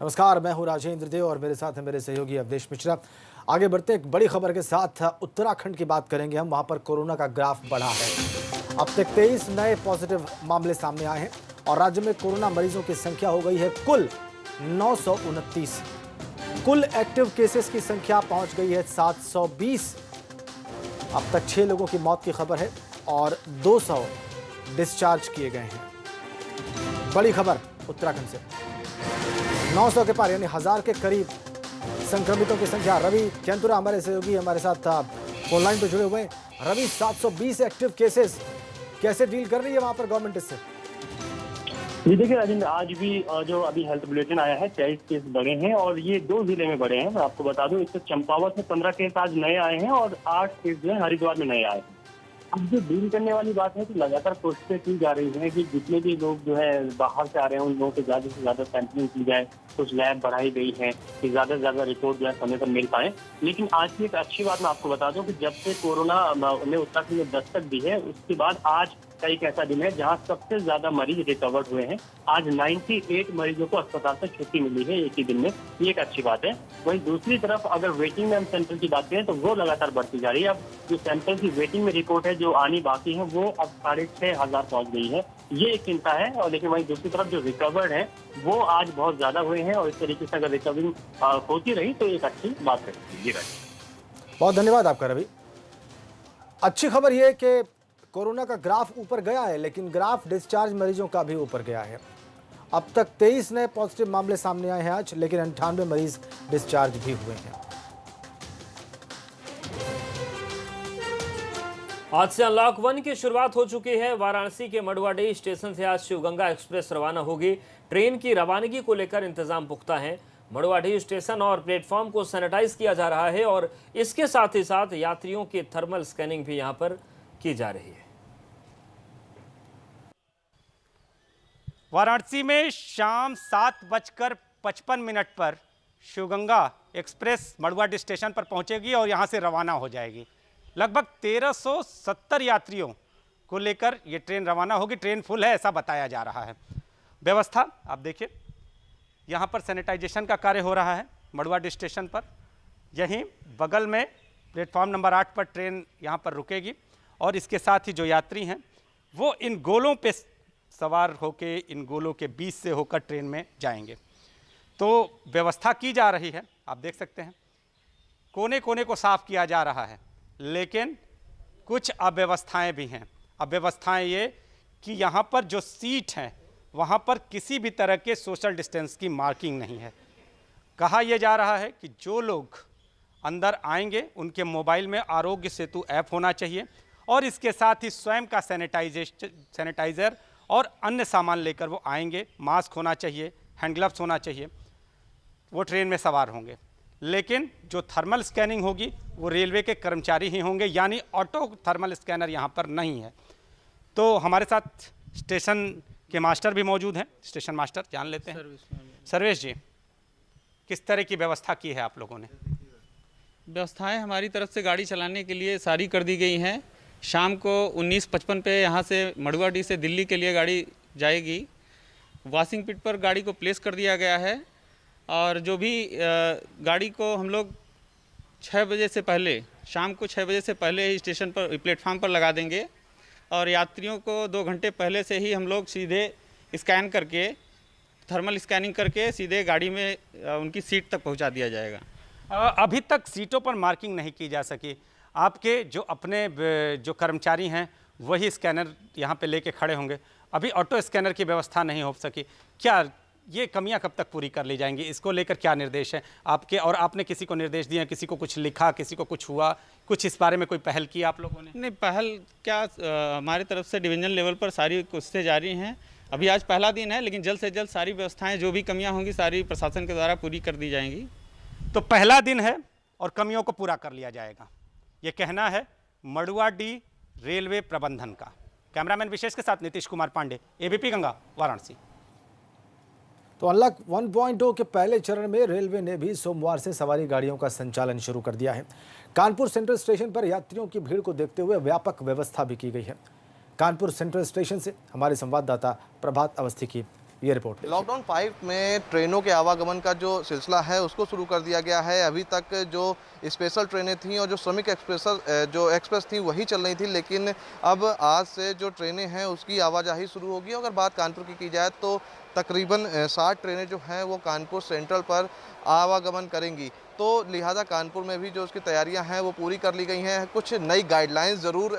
नमस्कार, मैं हूं राजेंद्र देव और मेरे साथ है मेरे सहयोगी अवधेश मिश्रा। आगे बढ़ते एक बड़ी खबर के साथ उत्तराखंड की बात करेंगे हम। वहां पर कोरोना का ग्राफ बढ़ा है। अब तक 23 नए पॉजिटिव मामले सामने आए हैं और राज्य में कोरोना मरीजों की संख्या हो गई है कुल 929। कुल एक्टिव केसेस की संख्या पहुंच गई है 720। अब तक 6 लोगों की मौत की खबर है और 200 डिस्चार्ज किए गए हैं। बड़ी खबर उत्तराखंड से 900 के पार यानी 1000 के करीब संक्रमितों की संख्या। रवि केंतुरा हमारे सहयोगी हमारे साथ फोन लाइन पर जुड़े हुए हैं। रवि, 720 एक्टिव केसेस, कैसे डील कर रही है वहां पर गवर्नमेंट इससे? जी देखिए राजेंद्र, आज भी जो अभी हेल्थ बुलेटिन आया है 23 केस बढ़े हैं और ये 2 जिले में बढ़े हैं। मैं आपको बता दूं, इससे चंपावत में 15 केस आज नए आए हैं और 8 केस जो है हरिद्वार में नए आए हैं। अब जो डील करने वाली बात है कि लगातार कोशिशें की जा रही है कि जितने भी लोग जो है बाहर से आ रहे हैं उन लोगों के ज्यादा से ज्यादा सैंपलिंग की जाए। कुछ लैब बढ़ाई गई है कि ज्यादा से ज्यादा रिपोर्ट जो है समय पर मिल पाए। लेकिन आज की एक अच्छी बात मैं आपको बता दूं कि जब से कोरोना ने उत्तराखंड में दस्तक दी है उसके बाद आज का एक ऐसा दिन है जहां सबसे ज्यादा मरीज रिकवर्ड हुए हैं। आज 98 मरीजों को अस्पताल से छुट्टी मिली है एक ही दिन में। ये एक अच्छी बात है। वहीं दूसरी तरफ अगर वेटिंग में हम सैंपल की बात करें तो वो लगातार बढ़ती जा रही है। अब जो सैंपल की वेटिंग में रिपोर्ट है जो आनी बाकी है वो अब 6500 पहुंच गई है। ये एक चिंता है। और लेकिन वहीं दूसरी तरफ जो रिकवर्ड है वो आज बहुत ज्यादा हुए हैं और इस तरीके से अगर रिकवरिंग होती रही तो एक अच्छी बात रहेगी। बहुत धन्यवाद आपका रवि। अच्छी खबर यह है कि कोरोना का ग्राफ ऊपर गया है, लेकिन ग्राफ डिस्चार्ज मरीजों का भी ऊपर गया है। अब तक 23 नए पॉजिटिव मामले सामने आए हैं आज, लेकिन 98 मरीज डिस्चार्ज भी हुए हैं। आज से अनलॉक 1 की शुरुआत हो चुकी है। वाराणसी के मडुवाडीह स्टेशन से आज शिवगंगा एक्सप्रेस रवाना होगी। ट्रेन की रवानगी को लेकर इंतजाम पुख्ता है। मडुवाडीह स्टेशन और प्लेटफॉर्म को सैनिटाइज किया जा रहा है और इसके साथ ही साथ यात्रियों की थर्मल स्कैनिंग भी यहां पर की जा रही है। वाराणसी में शाम 7:55 पर शिवगंगा एक्सप्रेस मडुवाडीह स्टेशन पर पहुंचेगी और यहां से रवाना हो जाएगी। लगभग 1370 यात्रियों को लेकर ये ट्रेन रवाना होगी। ट्रेन फुल है ऐसा बताया जा रहा है। व्यवस्था आप देखिए, यहाँ पर सैनिटाइजेशन का कार्य हो रहा है मडुवाडीह स्टेशन पर। यहीं बगल में प्लेटफॉर्म नंबर 8 पर ट्रेन यहाँ पर रुकेगी और इसके साथ ही जो यात्री हैं वो इन गोलों पे सवार होकर इन गोलों के बीच से होकर ट्रेन में जाएंगे। तो व्यवस्था की जा रही है, आप देख सकते हैं कोने कोने को साफ किया जा रहा है। लेकिन कुछ अव्यवस्थाएं भी हैं। अव्यवस्थाएं ये कि यहाँ पर जो सीट हैं वहाँ पर किसी भी तरह के सोशल डिस्टेंस की मार्किंग नहीं है। कहा यह जा रहा है कि जो लोग अंदर आएंगे उनके मोबाइल में आरोग्य सेतु ऐप होना चाहिए और इसके साथ ही स्वयं का सैनिटाइज़र और अन्य सामान लेकर वो आएंगे। मास्क होना चाहिए, हैंड ग्लव्स होना चाहिए। वो ट्रेन में सवार होंगे। लेकिन जो थर्मल स्कैनिंग होगी वो रेलवे के कर्मचारी ही होंगे, यानी ऑटो थर्मल स्कैनर यहाँ पर नहीं है। तो हमारे साथ स्टेशन के मास्टर भी मौजूद हैं। स्टेशन मास्टर जान लेते हैं। सर्वेश जी, किस तरह की व्यवस्था की है आप लोगों ने? व्यवस्थाएं हमारी तरफ से गाड़ी चलाने के लिए सारी कर दी गई हैं। शाम को 19:55 पे यहाँ से मडुवाडीह से दिल्ली के लिए गाड़ी जाएगी। वॉशिंग पिट पर गाड़ी को प्लेस कर दिया गया है और जो भी गाड़ी को हम लोग 6 बजे से पहले, शाम को 6 बजे से पहले ही स्टेशन पर प्लेटफार्म पर लगा देंगे और यात्रियों को 2 घंटे पहले से ही हम लोग सीधे स्कैन करके, थर्मल स्कैनिंग करके सीधे गाड़ी में उनकी सीट तक पहुंचा दिया जाएगा। अभी तक सीटों पर मार्किंग नहीं की जा सकी। आपके जो अपने जो कर्मचारी हैं वही स्कैनर यहाँ पे लेके खड़े होंगे। अभी ऑटो स्कैनर की व्यवस्था नहीं हो सकी। क्या ये कमियां कब तक पूरी कर ली जाएंगी? इसको लेकर क्या निर्देश है आपके? और आपने किसी को निर्देश दिए, किसी को कुछ लिखा, किसी को कुछ हुआ, कुछ इस बारे में कोई पहल की आप लोगों ने? नहीं, पहल क्या, हमारी तरफ से डिवीजन लेवल पर सारी कोशिशें जारी हैं। अभी आज पहला दिन है, लेकिन जल्द से जल्द सारी व्यवस्थाएँ जो भी कमियाँ होंगी सारी प्रशासन के द्वारा पूरी कर दी जाएंगी। तो पहला दिन है और कमियों को पूरा कर लिया जाएगा, ये कहना है मडुवाडीह रेलवे प्रबंधन का। कैमरामैन विशेष के साथ नीतीश कुमार पांडे, एबीपी गंगा, वाराणसी। तो अनलॉक 1.0 के पहले चरण में रेलवे ने भी सोमवार से सवारी गाड़ियों का संचालन शुरू कर दिया है। कानपुर सेंट्रल स्टेशन पर यात्रियों की भीड़ को देखते हुए व्यापक व्यवस्था भी की गई है। कानपुर सेंट्रल स्टेशन से हमारे संवाददाता प्रभात अवस्थी की ये रिपोर्ट देखिए। लॉकडाउन 5 में ट्रेनों के आवागमन का जो सिलसिला है उसको शुरू कर दिया गया है। अभी तक जो स्पेशल ट्रेनें थीं और जो श्रमिक एक्सप्रेस थी वही चल रही थी, लेकिन अब आज से जो ट्रेनें हैं उसकी आवाजाही शुरू होगी। अगर बात कानपुर की जाए तो तकरीबन 60 ट्रेनें जो हैं वो कानपुर सेंट्रल पर आवागमन करेंगी। तो लिहाजा कानपुर में भी जो उसकी तैयारियां हैं वो पूरी कर ली गई हैं। कुछ नई गाइडलाइंस ज़रूर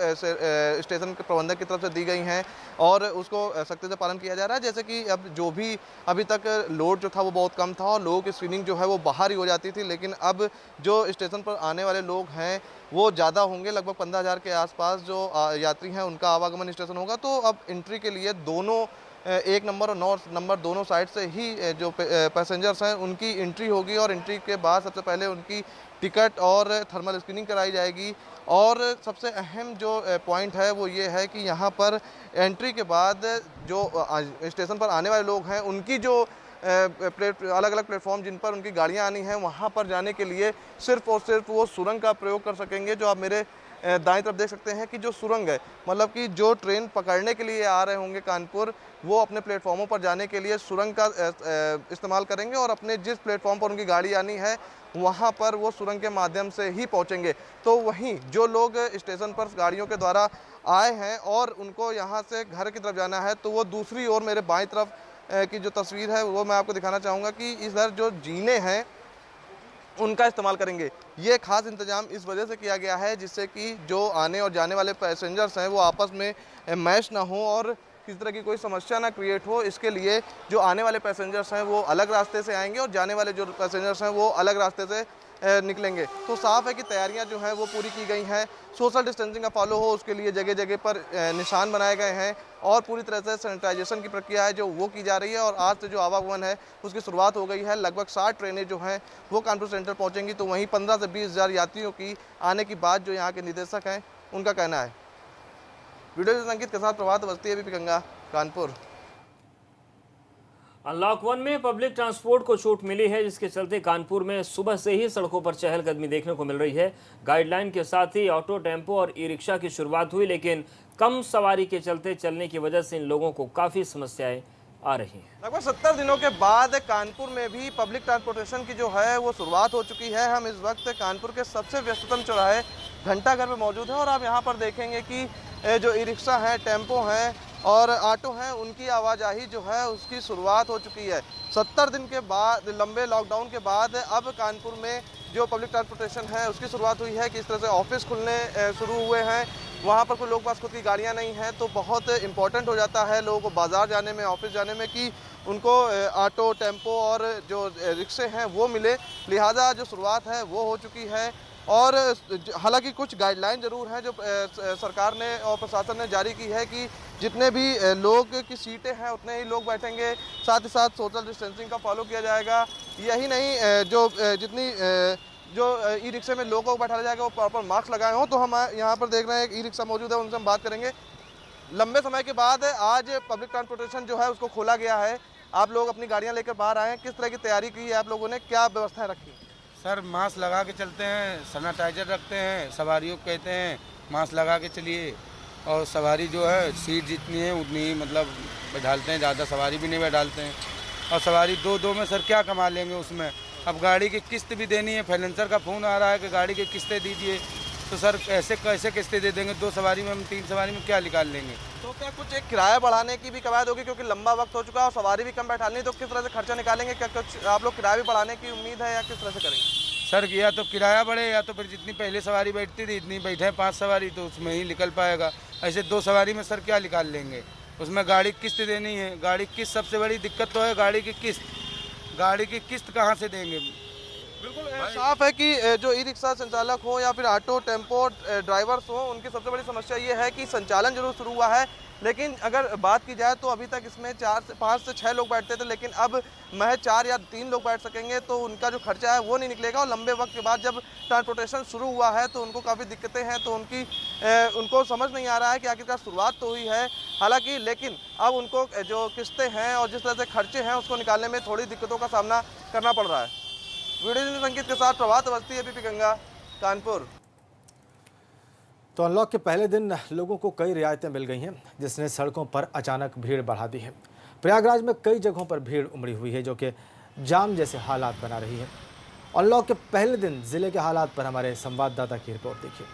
स्टेशन के प्रबंधक की तरफ से दी गई हैं और उसको सख्ती से पालन किया जा रहा है। जैसे कि अब जो भी अभी तक लोड जो था वो बहुत कम था और लोगों की स्क्रीनिंग जो है वो बाहर ही हो जाती थी, लेकिन अब जो स्टेशन पर आने वाले लोग हैं वो ज़्यादा होंगे। लगभग 15,000 के आसपास जो यात्री हैं उनका आवागमन स्टेशन होगा। तो अब एंट्री के लिए दोनों 1 नंबर और 9 नंबर दोनों साइड से ही जो पैसेंजर्स हैं उनकी एंट्री होगी और एंट्री के बाद सबसे पहले उनकी टिकट और थर्मल स्क्रीनिंग कराई जाएगी। और सबसे अहम जो पॉइंट है वो ये है कि यहाँ पर एंट्री के बाद जो स्टेशन पर आने वाले लोग हैं उनकी जो अलग अलग प्लेटफॉर्म जिन पर उनकी गाड़ियाँ आनी हैं वहाँ पर जाने के लिए सिर्फ और सिर्फ वो सुरंग का प्रयोग कर सकेंगे। जो आप मेरे दाईं तरफ देख सकते हैं कि जो सुरंग है, मतलब कि जो ट्रेन पकड़ने के लिए आ रहे होंगे कानपुर, वो अपने प्लेटफॉर्मों पर जाने के लिए सुरंग का इस्तेमाल करेंगे और अपने जिस प्लेटफॉर्म पर उनकी गाड़ी आनी है वहाँ पर वो सुरंग के माध्यम से ही पहुँचेंगे। तो वहीं जो लोग स्टेशन पर गाड़ियों के द्वारा आए हैं और उनको यहाँ से घर की तरफ जाना है तो वो दूसरी ओर मेरे बाईं तरफ की जो तस्वीर है वो मैं आपको दिखाना चाहूँगा कि इधर जो जीने हैं उनका इस्तेमाल करेंगे। ये खास इंतजाम इस वजह से किया गया है जिससे कि जो आने और जाने वाले पैसेंजर्स हैं वो आपस में मैच ना हो और किसी तरह की कोई समस्या ना क्रिएट हो। इसके लिए जो आने वाले पैसेंजर्स हैं वो अलग रास्ते से आएंगे और जाने वाले जो पैसेंजर्स हैं वो अलग रास्ते से निकलेंगे। तो साफ है कि तैयारियां जो हैं वो पूरी की गई हैं। सोशल डिस्टेंसिंग का फॉलो हो उसके लिए जगह जगह पर निशान बनाए गए हैं और पूरी तरह से सैनिटाइजेशन की प्रक्रिया है जो वो की जा रही है। और आज से जो आवागमन है उसकी शुरुआत हो गई है। लगभग 60 ट्रेनें जो हैं वो कानपुर सेंटर पहुँचेंगी। तो वहीं 15 से 20 हज़ार यात्रियों की आने की बात जो यहाँ के निदेशक हैं उनका कहना है। वीडियो संगीत के साथ प्रभात अवस्थी, एबीपी गंगा, कानपुर। अनलॉक 1 में पब्लिक ट्रांसपोर्ट को छूट मिली है, जिसके चलते कानपुर में सुबह से ही सड़कों पर चहलकदमी देखने को मिल रही है। गाइडलाइन के साथ ही ऑटो, टेम्पो और ई रिक्शा की शुरुआत हुई, लेकिन कम सवारी के चलते चलने की वजह से इन लोगों को काफ़ी समस्याएं आ रही हैं। लगभग 70 दिनों के बाद कानपुर में भी पब्लिक ट्रांसपोर्टेशन की जो है वो शुरुआत हो चुकी है। हम इस वक्त कानपुर के सबसे व्यस्ततम चौराहे घंटाघर में मौजूद हैं और आप यहाँ पर देखेंगे कि जो ई रिक्शा हैं, टेम्पो हैं और ऑटो हैं, उनकी आवाजाही जो है उसकी शुरुआत हो चुकी है। 70 दिन के बाद, लंबे लॉकडाउन के बाद अब कानपुर में जो पब्लिक ट्रांसपोर्टेशन है उसकी शुरुआत हुई है कि इस तरह से ऑफिस खुलने शुरू हुए हैं। वहाँ पर कोई लोग पास खुद की गाड़ियाँ नहीं हैं तो बहुत इंपॉर्टेंट हो जाता है लोगों को बाज़ार जाने में, ऑफिस जाने में कि उनको ऑटो, टेम्पो और जो रिक्शे हैं वो मिले। लिहाजा जो शुरुआत है वो हो चुकी है। और हालांकि कुछ गाइडलाइन ज़रूर हैं जो सरकार ने और प्रशासन ने जारी की है कि जितने भी लोग की सीटें हैं उतने ही लोग बैठेंगे। साथ ही साथ सोशल डिस्टेंसिंग का फॉलो किया जाएगा। यही नहीं, जो जितनी जो ई रिक्शे में लोगों को बैठाया जाएगा वो प्रॉपर मास्क लगाए हों। तो हम यहाँ पर देख रहे हैं एक ई रिक्शा मौजूद है, उनसे हम बात करेंगे। लंबे समय के बाद आज पब्लिक ट्रांसपोर्टेशन जो है उसको खोला गया है। आप लोग अपनी गाड़ियाँ लेकर बाहर आए हैं, किस तरह की तैयारी की है आप लोगों ने, क्या व्यवस्थाएँ रखी? सर मास्क लगा के चलते हैं, सैनिटाइजर रखते हैं, सवारियों को कहते हैं मास्क लगा के चलिए और सवारी जो है सीट जितनी है उतनी ही मतलब बैठालते हैं, ज़्यादा सवारी भी नहीं बैठालते हैं। और सवारी दो में सर क्या कमा लेंगे उसमें। अब गाड़ी की किस्त भी देनी है, फाइनेंसर का फ़ोन आ रहा है कि गाड़ी की किस्तें दीजिए, तो सर कैसे किस्तें दे देंगे? 2 सवारी में हम 3 सवारी में क्या निकाल लेंगे? तो क्या कुछ एक किराया बढ़ाने की भी कवायद होगी क्योंकि लंबा वक्त हो चुका है और सवारी भी कम बैठानी, तो किस तरह से खर्चा निकालेंगे? क्या कुछ आप लोग किराया भी बढ़ाने की उम्मीद है या किस तरह से करेंगे? सर या तो किराया बढ़े या तो फिर जितनी पहले सवारी बैठती थी इतनी बैठे 5 सवारी तो उसमें ही निकल पाएगा। ऐसे 2 सवारी में सर क्या निकाल लेंगे? उसमें गाड़ी की किस्त देनी है, गाड़ी की किस्त सबसे बड़ी दिक्कत तो है, गाड़ी की किस्त कहाँ से देंगे? बिल्कुल साफ है कि जो ई रिक्शा संचालक हो या फिर ऑटो, टेम्पो ड्राइवर्स हो, उनकी सबसे बड़ी समस्या ये है कि संचालन जरूर शुरू हुआ है, लेकिन अगर बात की जाए तो अभी तक इसमें 5 से 6 लोग बैठते थे, लेकिन अब महज 4 या 3 लोग बैठ सकेंगे। तो उनका जो खर्चा है वो नहीं निकलेगा और लंबे वक्त के बाद जब ट्रांसपोर्टेशन शुरू हुआ है तो उनको काफ़ी दिक्कतें हैं। तो उनको समझ नहीं आ रहा है कि आखिरकार शुरुआत तो हुई है हालांकि, लेकिन अब उनको जो किस्तें हैं और जिस तरह से खर्चे हैं उसको निकालने में थोड़ी दिक्कतों का सामना करना पड़ रहा है। वीडियो संगीत के साथ प्रभात अवस्थी, एबीपी गंगा, कानपुर। तो अनलॉक के पहले दिन लोगों को कई रियायतें मिल गई हैं, जिसने सड़कों पर अचानक भीड़ बढ़ा दी है। प्रयागराज में कई जगहों पर भीड़ उमड़ी हुई है, जो कि जाम जैसे हालात बना रही है। अनलॉक के पहले दिन जिले के हालात पर हमारे संवाददाता की रिपोर्ट देखिए।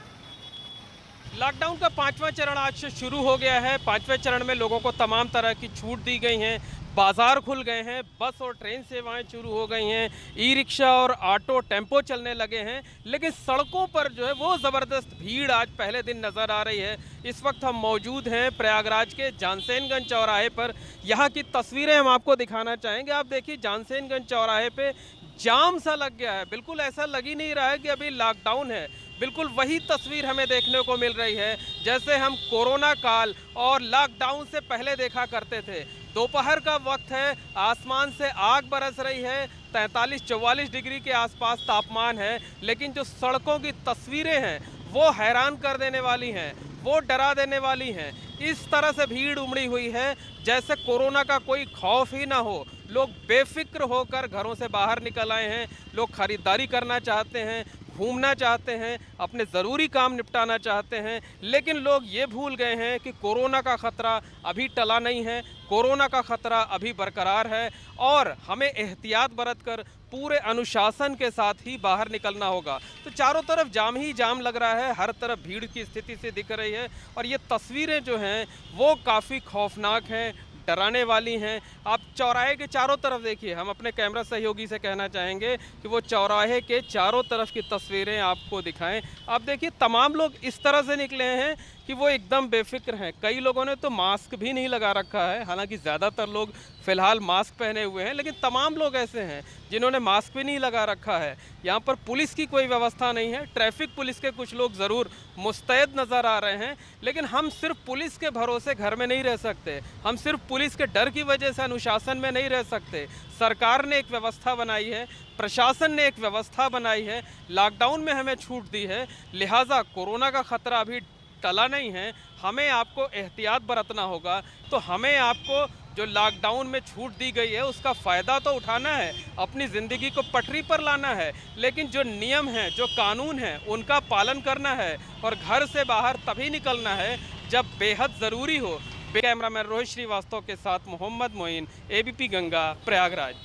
लॉकडाउन का 5वां चरण आज से शुरू हो गया है। 5वें चरण में लोगों को तमाम तरह की छूट दी गई हैं, बाजार खुल गए हैं, बस और ट्रेन सेवाएं शुरू हो गई हैं, ई रिक्शा और ऑटो टेम्पो चलने लगे हैं। लेकिन सड़कों पर जो है वो ज़बरदस्त भीड़ आज पहले दिन नज़र आ रही है। इस वक्त हम मौजूद हैं प्रयागराज के जानसेनगंज चौराहे पर। यहाँ की तस्वीरें हम आपको दिखाना चाहेंगे। आप देखिए, जानसेनगंज चौराहे पे जाम सा लग गया है। बिल्कुल ऐसा लग ही नहीं रहा है कि अभी लॉकडाउन है। बिल्कुल वही तस्वीर हमें देखने को मिल रही है जैसे हम कोरोना काल और लॉकडाउन से पहले देखा करते थे। दोपहर का वक्त है, आसमान से आग बरस रही है, 43-44 डिग्री के आसपास तापमान है। लेकिन जो सड़कों की तस्वीरें हैं वो हैरान कर देने वाली हैं, वो डरा देने वाली हैं। इस तरह से भीड़ उमड़ी हुई है जैसे कोरोना का कोई खौफ ही ना हो। लोग बेफिक्र होकर घरों से बाहर निकल आए हैं। लोग खरीदारी करना चाहते हैं, घूमना चाहते हैं, अपने ज़रूरी काम निपटाना चाहते हैं। लेकिन लोग ये भूल गए हैं कि कोरोना का ख़तरा अभी टला नहीं है, कोरोना का ख़तरा अभी बरकरार है और हमें एहतियात बरतकर पूरे अनुशासन के साथ ही बाहर निकलना होगा। तो चारों तरफ जाम ही जाम लग रहा है, हर तरफ भीड़ की स्थिति से दिख रही है और ये तस्वीरें जो हैं वो काफ़ी खौफनाक हैं, डराने वाली हैं। आप चौराहे के चारों तरफ देखिए। हम अपने कैमरा सहयोगी से कहना चाहेंगे कि वो चौराहे के चारों तरफ की तस्वीरें आपको दिखाएं। आप देखिए, तमाम लोग इस तरह से निकले हैं कि वो एकदम बेफिक्र हैं। कई लोगों ने तो मास्क भी नहीं लगा रखा है, हालांकि ज़्यादातर लोग फ़िलहाल मास्क पहने हुए हैं, लेकिन तमाम लोग ऐसे हैं जिन्होंने मास्क भी नहीं लगा रखा है। यहाँ पर पुलिस की कोई व्यवस्था नहीं है। ट्रैफिक पुलिस के कुछ लोग ज़रूर मुस्तैद नज़र आ रहे हैं, लेकिन हम सिर्फ पुलिस के भरोसे घर में नहीं रह सकते। हम सिर्फ पुलिस के डर की वजह से अनुशासन में नहीं रह सकते। सरकार ने एक व्यवस्था बनाई है, प्रशासन ने एक व्यवस्था बनाई है, लॉकडाउन में हमें छूट दी है, लिहाजा कोरोना का ख़तरा अभी टला नहीं है। हमें आपको एहतियात बरतना होगा। तो हमें आपको जो लॉकडाउन में छूट दी गई है उसका फ़ायदा तो उठाना है, अपनी ज़िंदगी को पटरी पर लाना है, लेकिन जो नियम हैं, जो कानून हैं, उनका पालन करना है और घर से बाहर तभी निकलना है जब बेहद ज़रूरी हो। कैमरामैन रोहित श्रीवास्तव के साथ मोहम्मद मोइन, ABP गंगा, प्रयागराज।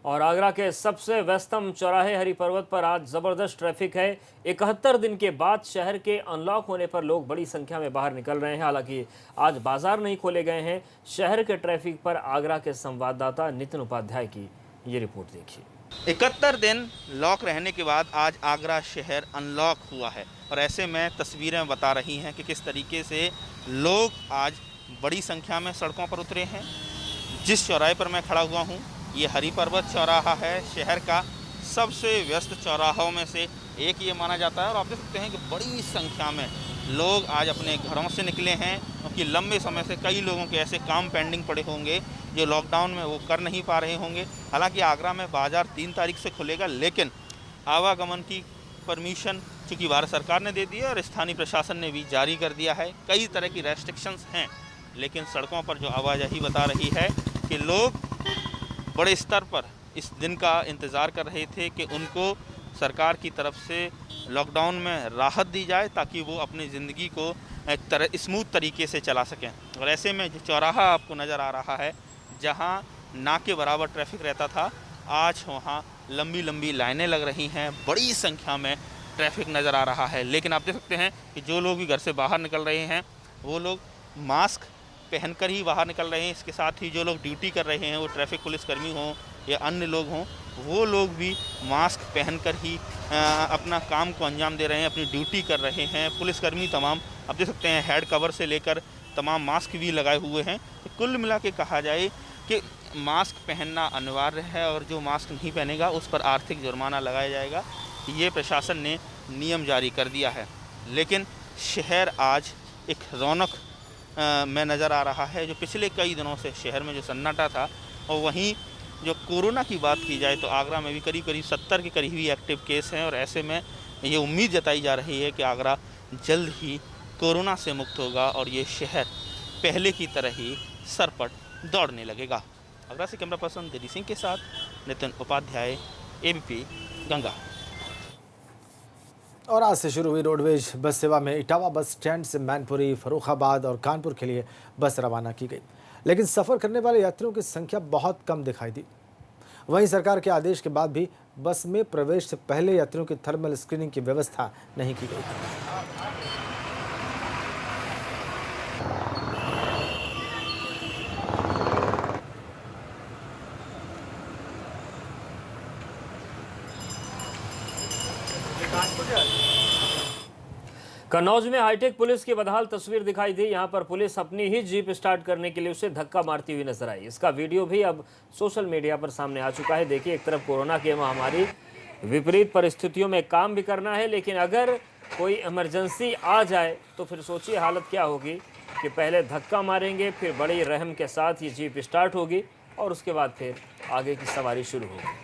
और आगरा के सबसे व्यस्तम चौराहे हरि पर्वत पर आज जबरदस्त ट्रैफिक है। 71 दिन के बाद शहर के अनलॉक होने पर लोग बड़ी संख्या में बाहर निकल रहे हैं। हालांकि आज बाजार नहीं खोले गए हैं। शहर के ट्रैफिक पर आगरा के संवाददाता नितिन उपाध्याय की ये रिपोर्ट देखिए। 71 दिन लॉक रहने के बाद आज आगरा शहर अनलॉक हुआ है और ऐसे में तस्वीरें बता रही हैं कि किस तरीके से लोग आज बड़ी संख्या में सड़कों पर उतरे हैं। जिस चौराहे पर मैं खड़ा हुआ हूँ ये हरि पर्वत चौराहा है, शहर का सबसे व्यस्त चौराहों में से एक ये माना जाता है। और आप देख सकते हैं कि बड़ी संख्या में लोग आज अपने घरों से निकले हैं क्योंकि लंबे समय से कई लोगों के ऐसे काम पेंडिंग पड़े होंगे जो लॉकडाउन में वो कर नहीं पा रहे होंगे। हालांकि आगरा में बाज़ार 3 तारीख से खुलेगा, लेकिन आवागमन की परमिशन चूँकि भारत सरकार ने दे दी है और स्थानीय प्रशासन ने भी जारी कर दिया है। कई तरह की रेस्ट्रिक्शंस हैं, लेकिन सड़कों पर जो आवाजाही बता रही है कि लोग बड़े स्तर पर इस दिन का इंतज़ार कर रहे थे कि उनको सरकार की तरफ से लॉकडाउन में राहत दी जाए ताकि वो अपनी ज़िंदगी को एक स्मूथ तरीके से चला सकें। और ऐसे में जो चौराहा आपको नज़र आ रहा है, जहां ना के बराबर ट्रैफिक रहता था, आज वहां लंबी लंबी लाइनें लग रही हैं, बड़ी संख्या में ट्रैफिक नज़र आ रहा है। लेकिन आप देख सकते हैं कि जो लोग भी घर से बाहर निकल रहे हैं वो लोग मास्क पहनकर ही बाहर निकल रहे हैं। इसके साथ ही जो लोग ड्यूटी कर रहे हैं, वो ट्रैफिक पुलिसकर्मी हों या अन्य लोग हों, वो लोग भी मास्क पहनकर ही अपना काम को अंजाम दे रहे हैं, अपनी ड्यूटी कर रहे हैं। पुलिसकर्मी तमाम आप देख सकते हैं हेड कवर से लेकर तमाम मास्क भी लगाए हुए हैं। तो कुल मिला के कहा जाए कि मास्क पहनना अनिवार्य है और जो मास्क नहीं पहनेगा उस पर आर्थिक जुर्माना लगाया जाएगा। ये प्रशासन ने नियम जारी कर दिया है। लेकिन शहर आज एक रौनक में नज़र आ रहा है। जो पिछले कई दिनों से शहर में जो सन्नाटा था, और वहीं जो कोरोना की बात की जाए तो आगरा में भी करीब 70 के करीब ही एक्टिव केस हैं और ऐसे में ये उम्मीद जताई जा रही है कि आगरा जल्द ही कोरोना से मुक्त होगा और ये शहर पहले की तरह ही सरपट दौड़ने लगेगा। आगरा से कैमरा पर्सन दिलीप सिंह के साथ नितिन उपाध्याय, ABP गंगा। और आज से शुरू हुई रोडवेज बस सेवा में इटावा बस स्टैंड से मैनपुरी, फर्रुखाबाद और कानपुर के लिए बस रवाना की गई, लेकिन सफ़र करने वाले यात्रियों की संख्या बहुत कम दिखाई दी। वहीं सरकार के आदेश के बाद भी बस में प्रवेश से पहले यात्रियों की थर्मल स्क्रीनिंग की व्यवस्था नहीं की गई। कन्नौज में हाईटेक पुलिस की बदहाल तस्वीर दिखाई दी। यहां पर पुलिस अपनी ही जीप स्टार्ट करने के लिए उसे धक्का मारती हुई नजर आई। इसका वीडियो भी अब सोशल मीडिया पर सामने आ चुका है। देखिए, एक तरफ कोरोना की महामारी, विपरीत परिस्थितियों में काम भी करना है, लेकिन अगर कोई इमरजेंसी आ जाए तो फिर सोचिए हालत क्या होगी कि पहले धक्का मारेंगे, फिर बड़ी रहम के साथ ये जीप स्टार्ट होगी और उसके बाद फिर आगे की सवारी शुरू होगी।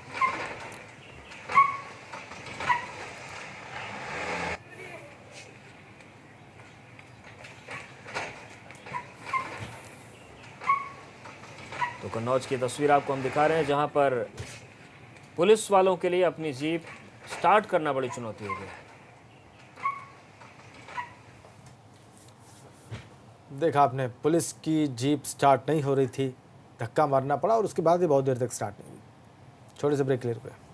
तो कन्नौज की तस्वीर आपको हम दिखा रहे हैं, जहां पर पुलिस वालों के लिए अपनी जीप स्टार्ट करना बड़ी चुनौती हो गई है। देखा आपने, पुलिस की जीप स्टार्ट नहीं हो रही थी, धक्का मारना पड़ा और उसके बाद भी बहुत देर तक स्टार्ट नहीं हुई। छोटे से ब्रेक ले रुके।